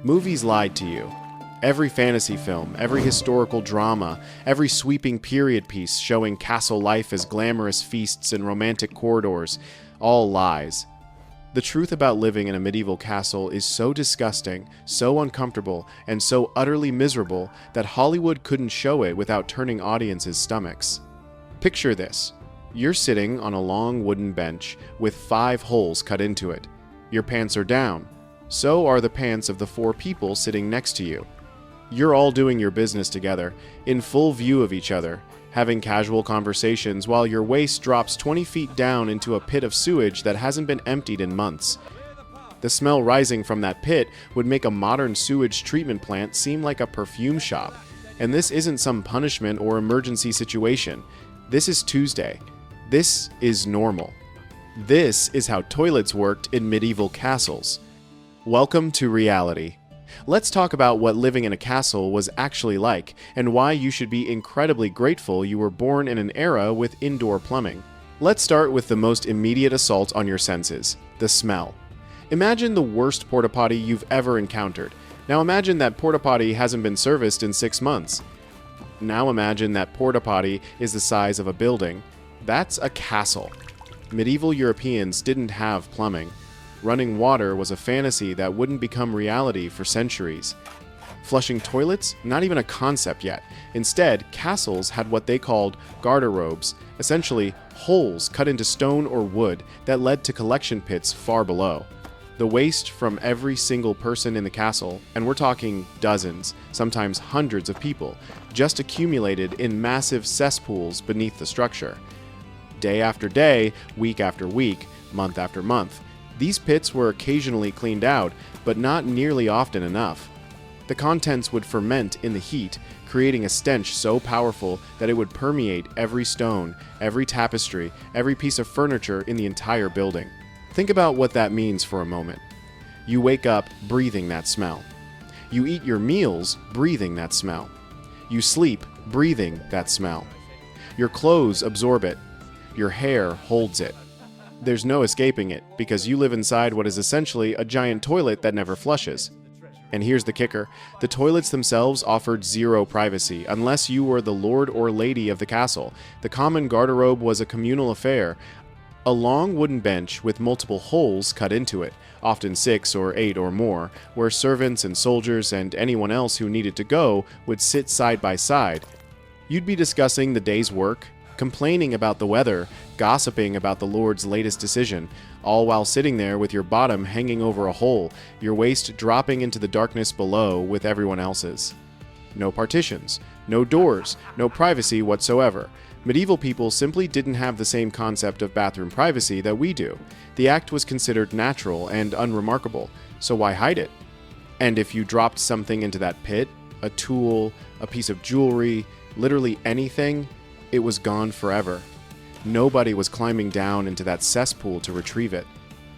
Movies lied to you. Every fantasy film, every historical drama, every sweeping period piece showing castle life as glamorous feasts and romantic corridors, all lies. The truth about living in a medieval castle is so disgusting, so uncomfortable, and so utterly miserable that Hollywood couldn't show it without turning audiences' stomachs. Picture this. You're sitting on a long wooden bench with 5 holes cut into it. Your pants are down. So are the pants of the 4 people sitting next to you. You're all doing your business together, in full view of each other, having casual conversations while your waist drops 20 feet down into a pit of sewage that hasn't been emptied in months. The smell rising from that pit would make a modern sewage treatment plant seem like a perfume shop. And this isn't some punishment or emergency situation. This is Tuesday. This is normal. This is how toilets worked in medieval castles. Welcome to reality. Let's talk about what living in a castle was actually like, and why you should be incredibly grateful you were born in an era with indoor plumbing. Let's start with the most immediate assault on your senses, the smell. Imagine the worst porta potty you've ever encountered. Now imagine that porta potty hasn't been serviced in 6 months. Now imagine that porta potty is the size of a building. That's a castle. Medieval Europeans didn't have plumbing. Running water was a fantasy that wouldn't become reality for centuries. Flushing toilets? Not even a concept yet. Instead, castles had what they called garderobes, essentially holes cut into stone or wood that led to collection pits far below. The waste from every single person in the castle, and we're talking dozens, sometimes hundreds of people, just accumulated in massive cesspools beneath the structure. Day after day, week after week, month after month, these pits were occasionally cleaned out, but not nearly often enough. The contents would ferment in the heat, creating a stench so powerful that it would permeate every stone, every tapestry, every piece of furniture in the entire building. Think about what that means for a moment. You wake up breathing that smell. You eat your meals breathing that smell. You sleep breathing that smell. Your clothes absorb it. Your hair holds it. There's no escaping it, because you live inside what is essentially a giant toilet that never flushes. And here's the kicker. The toilets themselves offered zero privacy, unless you were the lord or lady of the castle. The common garderobe was a communal affair. A long wooden bench with multiple holes cut into it, often 6 or 8 or more, where servants and soldiers and anyone else who needed to go would sit side by side. You'd be discussing the day's work, complaining about the weather, gossiping about the Lord's latest decision, all while sitting there with your bottom hanging over a hole, your waist dropping into the darkness below with everyone else's. No partitions, no doors, no privacy whatsoever. Medieval people simply didn't have the same concept of bathroom privacy that we do. The act was considered natural and unremarkable, so why hide it? And if you dropped something into that pit, a tool, a piece of jewelry, literally anything, it was gone forever. Nobody was climbing down into that cesspool to retrieve it.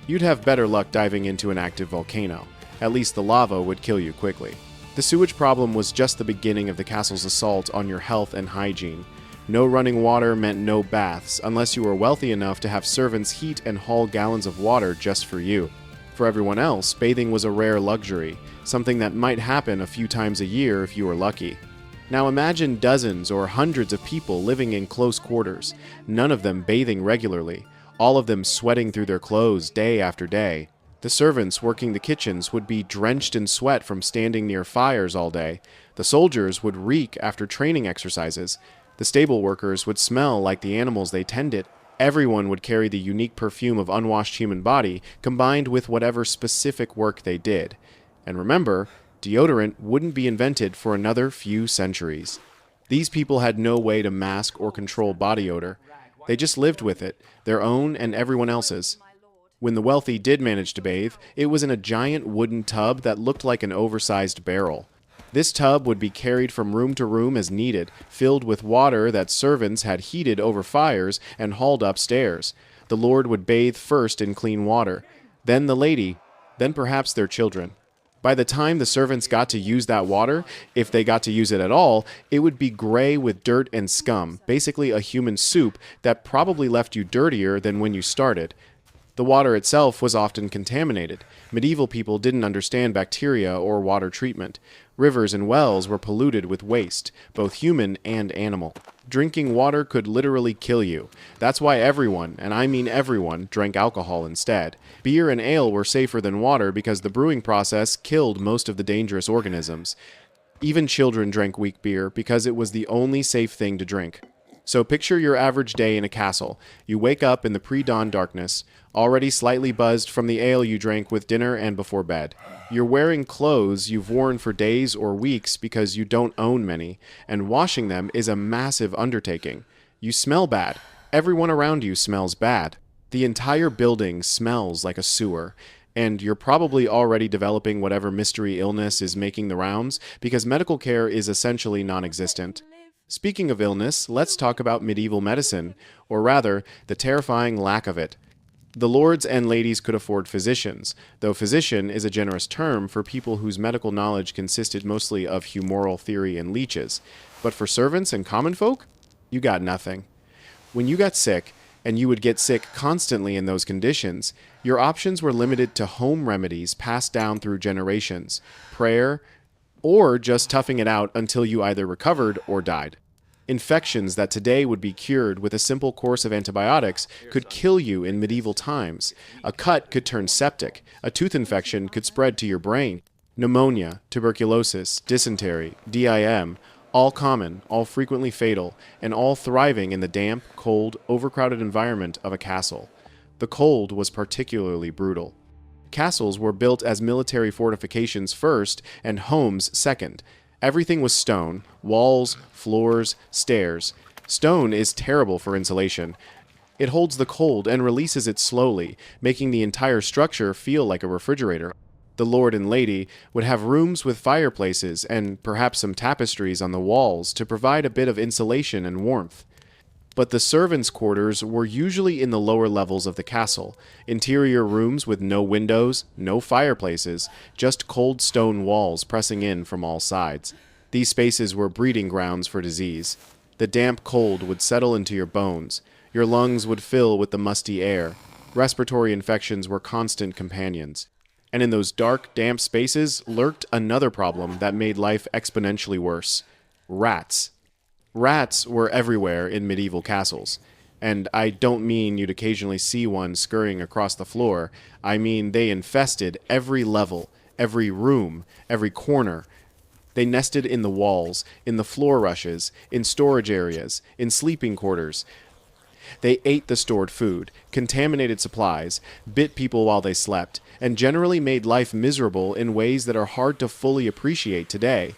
You'd have better luck diving into an active volcano. At least the lava would kill you quickly. The sewage problem was just the beginning of the castle's assault on your health and hygiene. No running water meant no baths, unless you were wealthy enough to have servants heat and haul gallons of water just for you. For everyone else, bathing was a rare luxury, something that might happen a few times a year if you were lucky. Now imagine dozens or hundreds of people living in close quarters, none of them bathing regularly, all of them sweating through their clothes day after day. The servants working the kitchens would be drenched in sweat from standing near fires all day. The soldiers would reek after training exercises. The stable workers would smell like the animals they tended. Everyone would carry the unique perfume of unwashed human body combined with whatever specific work they did. And remember, deodorant wouldn't be invented for another few centuries. These people had no way to mask or control body odor. They just lived with it, their own and everyone else's. When the wealthy did manage to bathe, it was in a giant wooden tub that looked like an oversized barrel. This tub would be carried from room to room as needed, filled with water that servants had heated over fires and hauled upstairs. The lord would bathe first in clean water, then the lady, then perhaps their children. By the time the servants got to use that water, if they got to use it at all, it would be gray with dirt and scum, basically a human soup that probably left you dirtier than when you started. The water itself was often contaminated. Medieval people didn't understand bacteria or water treatment. Rivers and wells were polluted with waste, both human and animal. Drinking water could literally kill you. That's why everyone, and I mean everyone, drank alcohol instead. Beer and ale were safer than water because the brewing process killed most of the dangerous organisms. Even children drank weak beer because it was the only safe thing to drink. So picture your average day in a castle. You wake up in the pre-dawn darkness, already slightly buzzed from the ale you drank with dinner and before bed. You're wearing clothes you've worn for days or weeks because you don't own many, and washing them is a massive undertaking. You smell bad. Everyone around you smells bad. The entire building smells like a sewer, and you're probably already developing whatever mystery illness is making the rounds because medical care is essentially non-existent. Speaking of illness, let's talk about medieval medicine, or rather, the terrifying lack of it. The lords and ladies could afford physicians, though physician is a generous term for people whose medical knowledge consisted mostly of humoral theory and leeches. But for servants and common folk, you got nothing. When you got sick, and you would get sick constantly in those conditions, your options were limited to home remedies passed down through generations, prayer, or just toughing it out until you either recovered or died. Infections that today would be cured with a simple course of antibiotics could kill you in medieval times. A cut could turn septic. A tooth infection could spread to your brain. Pneumonia, tuberculosis, dysentery, DIM, all common, all frequently fatal, and all thriving in the damp, cold, overcrowded environment of a castle. The cold was particularly brutal. Castles were built as military fortifications first and homes second. Everything was stone, walls, floors, stairs. Stone is terrible for insulation. It holds the cold and releases it slowly, making the entire structure feel like a refrigerator. The lord and lady would have rooms with fireplaces and perhaps some tapestries on the walls to provide a bit of insulation and warmth. But the servants' quarters were usually in the lower levels of the castle, interior rooms with no windows, no fireplaces, just cold stone walls pressing in from all sides. These spaces were breeding grounds for disease. The damp cold would settle into your bones. Your lungs would fill with the musty air. Respiratory infections were constant companions. And in those dark, damp spaces lurked another problem that made life exponentially worse: rats. Rats were everywhere in medieval castles, and I don't mean you'd occasionally see one scurrying across the floor. I mean they infested every level, every room, every corner. They nested in the walls, in the floor rushes, in storage areas, in sleeping quarters. They ate the stored food, contaminated supplies, bit people while they slept, and generally made life miserable in ways that are hard to fully appreciate today.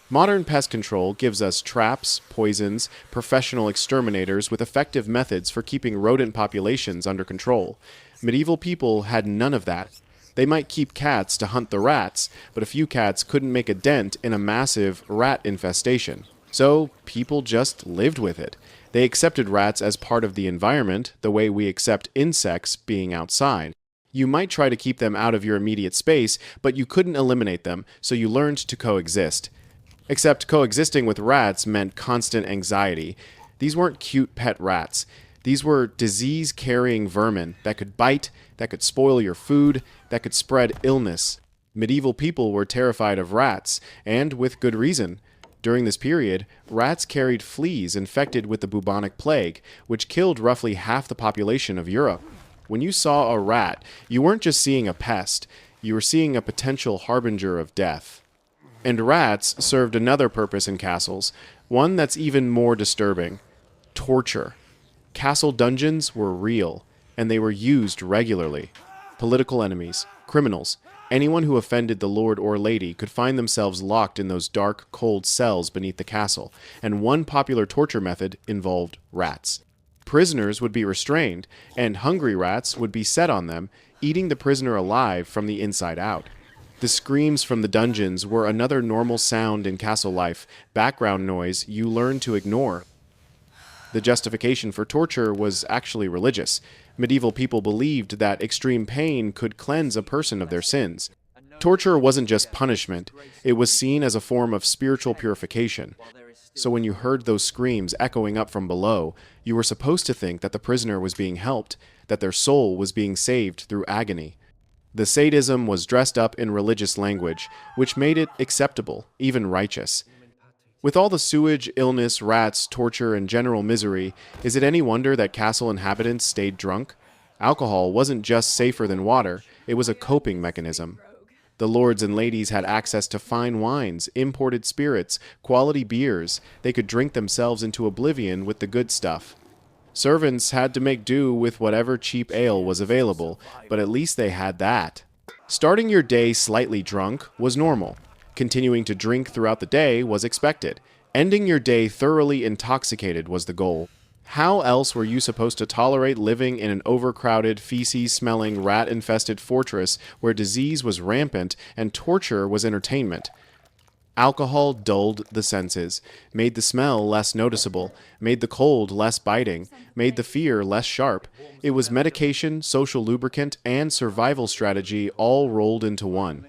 Modern pest control gives us traps, poisons, professional exterminators with effective methods for keeping rodent populations under control. Medieval people had none of that. They might keep cats to hunt the rats, but a few cats couldn't make a dent in a massive rat infestation. So people just lived with it. They accepted rats as part of the environment, the way we accept insects being outside. You might try to keep them out of your immediate space, but you couldn't eliminate them, so you learned to coexist. Except coexisting with rats meant constant anxiety. These weren't cute pet rats. These were disease-carrying vermin that could bite, that could spoil your food, that could spread illness. Medieval people were terrified of rats, and with good reason. During this period, rats carried fleas infected with the bubonic plague, which killed roughly half the population of Europe. When you saw a rat, you weren't just seeing a pest, you were seeing a potential harbinger of death. And rats served another purpose in castles, one that's even more disturbing: torture. Castle dungeons were real, and they were used regularly. Political enemies, criminals, anyone who offended the lord or lady could find themselves locked in those dark, cold cells beneath the castle, and one popular torture method involved rats. Prisoners would be restrained, and hungry rats would be set on them, eating the prisoner alive from the inside out. The screams from the dungeons were another normal sound in castle life, background noise you learned to ignore. The justification for torture was actually religious. Medieval people believed that extreme pain could cleanse a person of their sins. Torture wasn't just punishment, it was seen as a form of spiritual purification. So when you heard those screams echoing up from below, you were supposed to think that the prisoner was being helped, that their soul was being saved through agony. The sadism was dressed up in religious language, which made it acceptable, even righteous. With all the sewage, illness, rats, torture, and general misery, is it any wonder that castle inhabitants stayed drunk? Alcohol wasn't just safer than water, it was a coping mechanism. The lords and ladies had access to fine wines, imported spirits, quality beers. They could drink themselves into oblivion with the good stuff. Servants had to make do with whatever cheap ale was available, but at least they had that. Starting your day slightly drunk was normal. Continuing to drink throughout the day was expected. Ending your day thoroughly intoxicated was the goal. How else were you supposed to tolerate living in an overcrowded, feces-smelling, rat-infested fortress where disease was rampant and torture was entertainment? Alcohol dulled the senses, made the smell less noticeable, made the cold less biting, made the fear less sharp. It was medication, social lubricant, and survival strategy all rolled into one.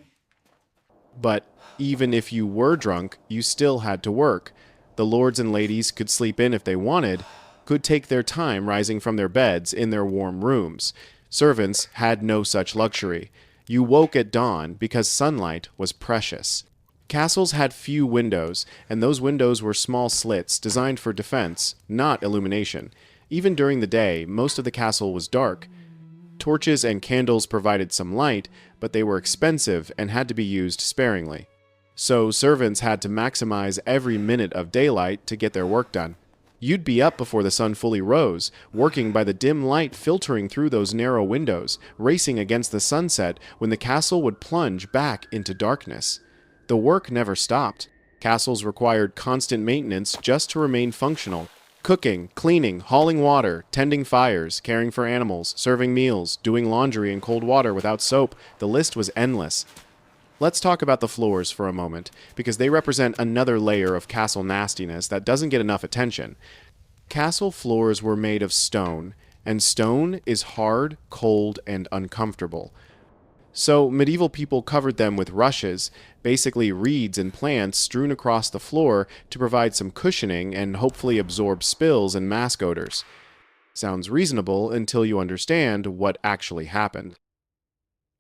But even if you were drunk, you still had to work. The lords and ladies could sleep in if they wanted, could take their time rising from their beds in their warm rooms. Servants had no such luxury. You woke at dawn because sunlight was precious. Castles had few windows, and those windows were small slits designed for defense, not illumination. Even during the day, most of the castle was dark. Torches and candles provided some light, but they were expensive and had to be used sparingly. So servants had to maximize every minute of daylight to get their work done. You'd be up before the sun fully rose, working by the dim light filtering through those narrow windows, racing against the sunset when the castle would plunge back into darkness. The work never stopped. Castles required constant maintenance just to remain functional. Cooking, cleaning, hauling water, tending fires, caring for animals, serving meals, doing laundry in cold water without soap, the list was endless. Let's talk about the floors for a moment, because they represent another layer of castle nastiness that doesn't get enough attention. Castle floors were made of stone, and stone is hard, cold, and uncomfortable. So medieval people covered them with rushes, basically reeds and plants strewn across the floor to provide some cushioning and hopefully absorb spills and mask odors. Sounds reasonable until you understand what actually happened.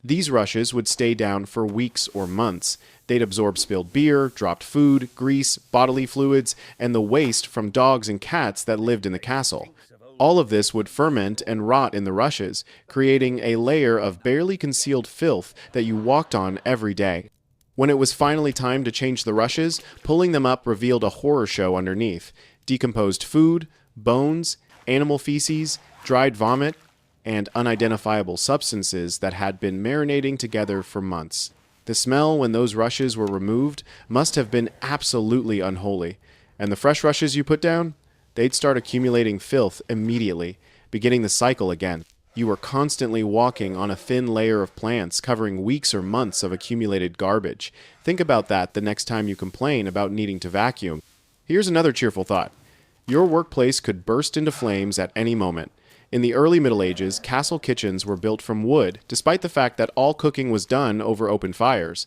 These rushes would stay down for weeks or months. They'd absorb spilled beer, dropped food, grease, bodily fluids, and the waste from dogs and cats that lived in the castle. All of this would ferment and rot in the rushes, creating a layer of barely concealed filth that you walked on every day. When it was finally time to change the rushes, pulling them up revealed a horror show underneath. Decomposed food, bones, animal feces, dried vomit, and unidentifiable substances that had been marinating together for months. The smell when those rushes were removed must have been absolutely unholy. And the fresh rushes you put down? They'd start accumulating filth immediately, beginning the cycle again. You were constantly walking on a thin layer of plants, covering weeks or months of accumulated garbage. Think about that the next time you complain about needing to vacuum. Here's another cheerful thought. Your workplace could burst into flames at any moment. In the early Middle Ages, castle kitchens were built from wood, despite the fact that all cooking was done over open fires.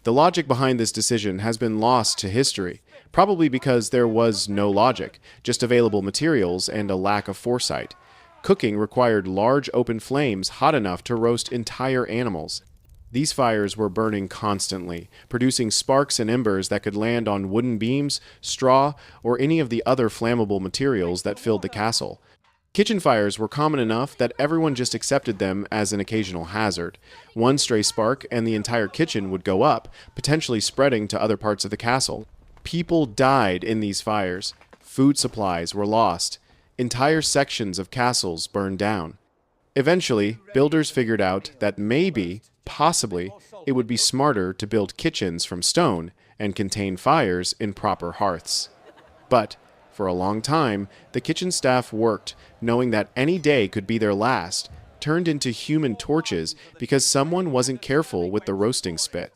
The logic behind this decision has been lost to history, probably because there was no logic, just available materials and a lack of foresight. Cooking required large open flames hot enough to roast entire animals. These fires were burning constantly, producing sparks and embers that could land on wooden beams, straw, or any of the other flammable materials that filled the castle. Kitchen fires were common enough that everyone just accepted them as an occasional hazard. One stray spark and the entire kitchen would go up, potentially spreading to other parts of the castle. People died in these fires. Food supplies were lost. Entire sections of castles burned down. Eventually, builders figured out that maybe, possibly, it would be smarter to build kitchens from stone and contain fires in proper hearths. But for a long time, the kitchen staff worked, knowing that any day could be their last, turned into human torches because someone wasn't careful with the roasting spit.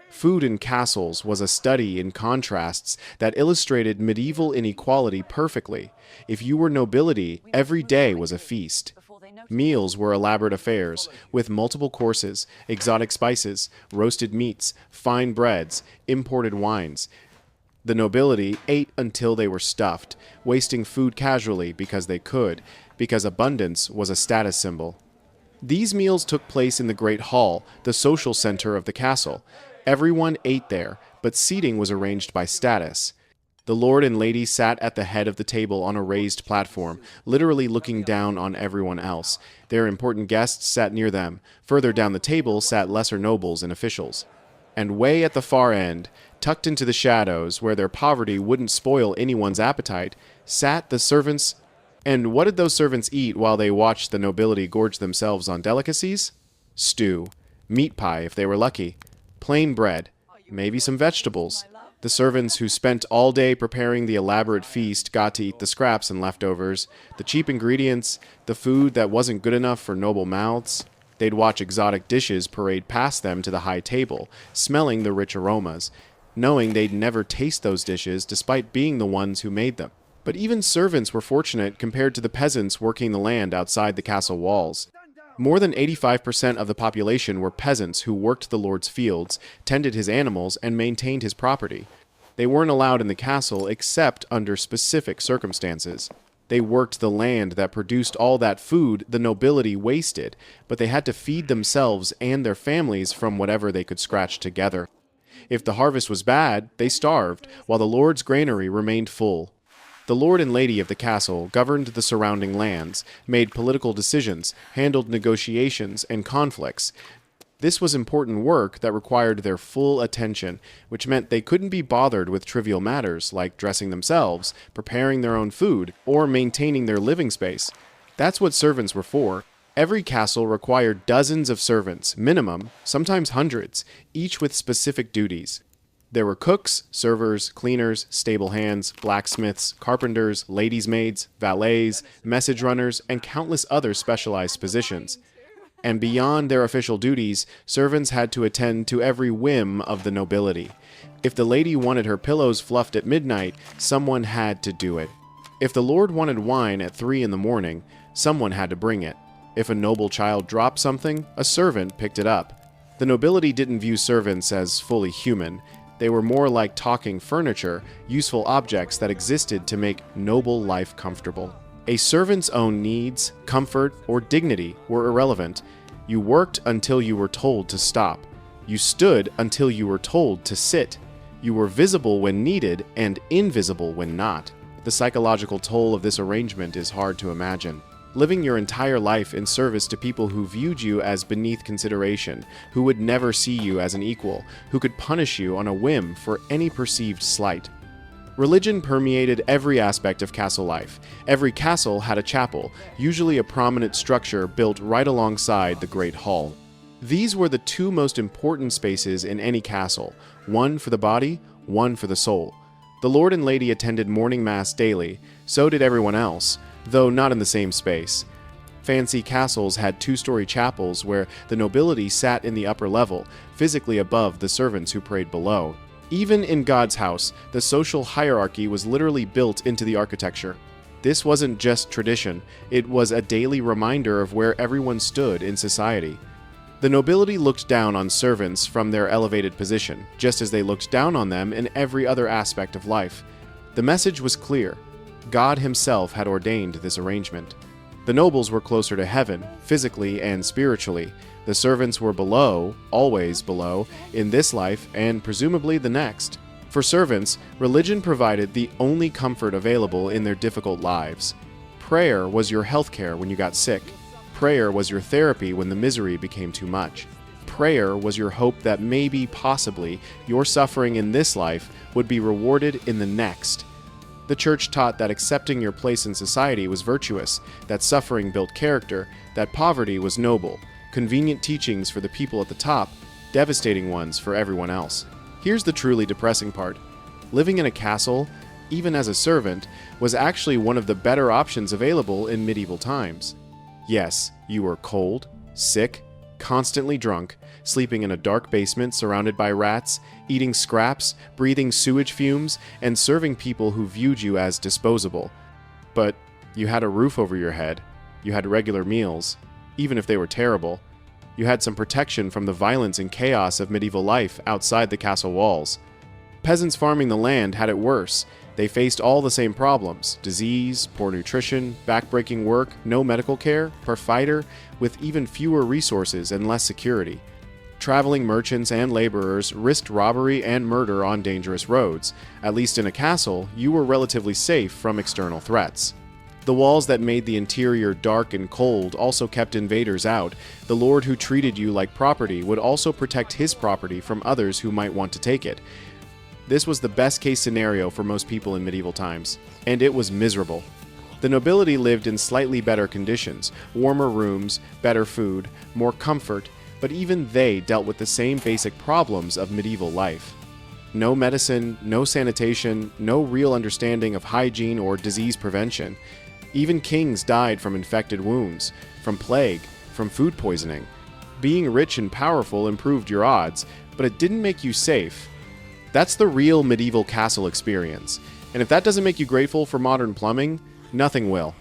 Food in castles was a study in contrasts that illustrated medieval inequality perfectly. If you were nobility, every day was a feast. Meals were elaborate affairs, with multiple courses, exotic spices, roasted meats, fine breads, imported wines. The nobility ate until they were stuffed, wasting food casually because they could, because abundance was a status symbol. These meals took place in the Great Hall, the social center of the castle. Everyone ate there, but seating was arranged by status. The lord and lady sat at the head of the table on a raised platform, literally looking down on everyone else. Their important guests sat near them. Further down the table sat lesser nobles and officials. And way at the far end, tucked into the shadows, where their poverty wouldn't spoil anyone's appetite, sat the servants. And what did those servants eat while they watched the nobility gorge themselves on delicacies? Stew, meat pie if they were lucky, plain bread, maybe some vegetables. The servants who spent all day preparing the elaborate feast got to eat the scraps and leftovers, the cheap ingredients, the food that wasn't good enough for noble mouths. They'd watch exotic dishes parade past them to the high table, smelling the rich aromas, knowing they'd never taste those dishes despite being the ones who made them. But even servants were fortunate compared to the peasants working the land outside the castle walls. More than 85% of the population were peasants who worked the lord's fields, tended his animals, and maintained his property. They weren't allowed in the castle except under specific circumstances. They worked the land that produced all that food the nobility wasted, but they had to feed themselves and their families from whatever they could scratch together. If the harvest was bad, they starved, while the lord's granary remained full. The lord and lady of the castle governed the surrounding lands, made political decisions, handled negotiations and conflicts. This was important work that required their full attention, which meant they couldn't be bothered with trivial matters like dressing themselves, preparing their own food, or maintaining their living space. That's what servants were for. Every castle required dozens of servants, minimum, sometimes hundreds, each with specific duties. There were cooks, servers, cleaners, stable hands, blacksmiths, carpenters, ladies' maids, valets, message runners, and countless other specialized positions. And beyond their official duties, servants had to attend to every whim of the nobility. If the lady wanted her pillows fluffed at midnight, someone had to do it. If the lord wanted wine at 3 in the morning, someone had to bring it. If a noble child dropped something, a servant picked it up. The nobility didn't view servants as fully human. They were more like talking furniture, useful objects that existed to make noble life comfortable. A servant's own needs, comfort, or dignity were irrelevant. You worked until you were told to stop. You stood until you were told to sit. You were visible when needed and invisible when not. The psychological toll of this arrangement is hard to imagine. Living your entire life in service to people who viewed you as beneath consideration, who would never see you as an equal, who could punish you on a whim for any perceived slight. Religion permeated every aspect of castle life. Every castle had a chapel, usually a prominent structure built right alongside the Great Hall. These were the two most important spaces in any castle, one for the body, one for the soul. The lord and lady attended morning mass daily, so did everyone else, though not in the same space. Fancy castles had two-story chapels where the nobility sat in the upper level, physically above the servants who prayed below. Even in God's house, the social hierarchy was literally built into the architecture. This wasn't just tradition, it was a daily reminder of where everyone stood in society. The nobility looked down on servants from their elevated position, just as they looked down on them in every other aspect of life. The message was clear. God himself had ordained this arrangement. The nobles were closer to heaven, physically and spiritually. The servants were below, always below, in this life and presumably the next. For servants, religion provided the only comfort available in their difficult lives. Prayer was your healthcare when you got sick. Prayer was your therapy when the misery became too much. Prayer was your hope that maybe, possibly, your suffering in this life would be rewarded in the next. The church taught that accepting your place in society was virtuous, that suffering built character, that poverty was noble. Convenient teachings for the people at the top, devastating ones for everyone else. Here's the truly depressing part. Living in a castle, even as a servant, was actually one of the better options available in medieval times. Yes, you were cold, sick, constantly drunk, sleeping in a dark basement surrounded by rats, eating scraps, breathing sewage fumes, and serving people who viewed you as disposable. But you had a roof over your head. You had regular meals, even if they were terrible. You had some protection from the violence and chaos of medieval life outside the castle walls. Peasants farming the land had it worse. They faced all the same problems: disease, poor nutrition, backbreaking work, no medical care, per fighter, with even fewer resources and less security. Traveling merchants and laborers risked robbery and murder on dangerous roads. At least in a castle, you were relatively safe from external threats. The walls that made the interior dark and cold also kept invaders out. The lord who treated you like property would also protect his property from others who might want to take it. This was the best case scenario for most people in medieval times, and it was miserable. The nobility lived in slightly better conditions: warmer rooms, better food, more comfort, but even they dealt with the same basic problems of medieval life. No medicine, no sanitation, no real understanding of hygiene or disease prevention. Even kings died from infected wounds, from plague, from food poisoning. Being rich and powerful improved your odds, but it didn't make you safe. That's the real medieval castle experience, and if that doesn't make you grateful for modern plumbing, nothing will.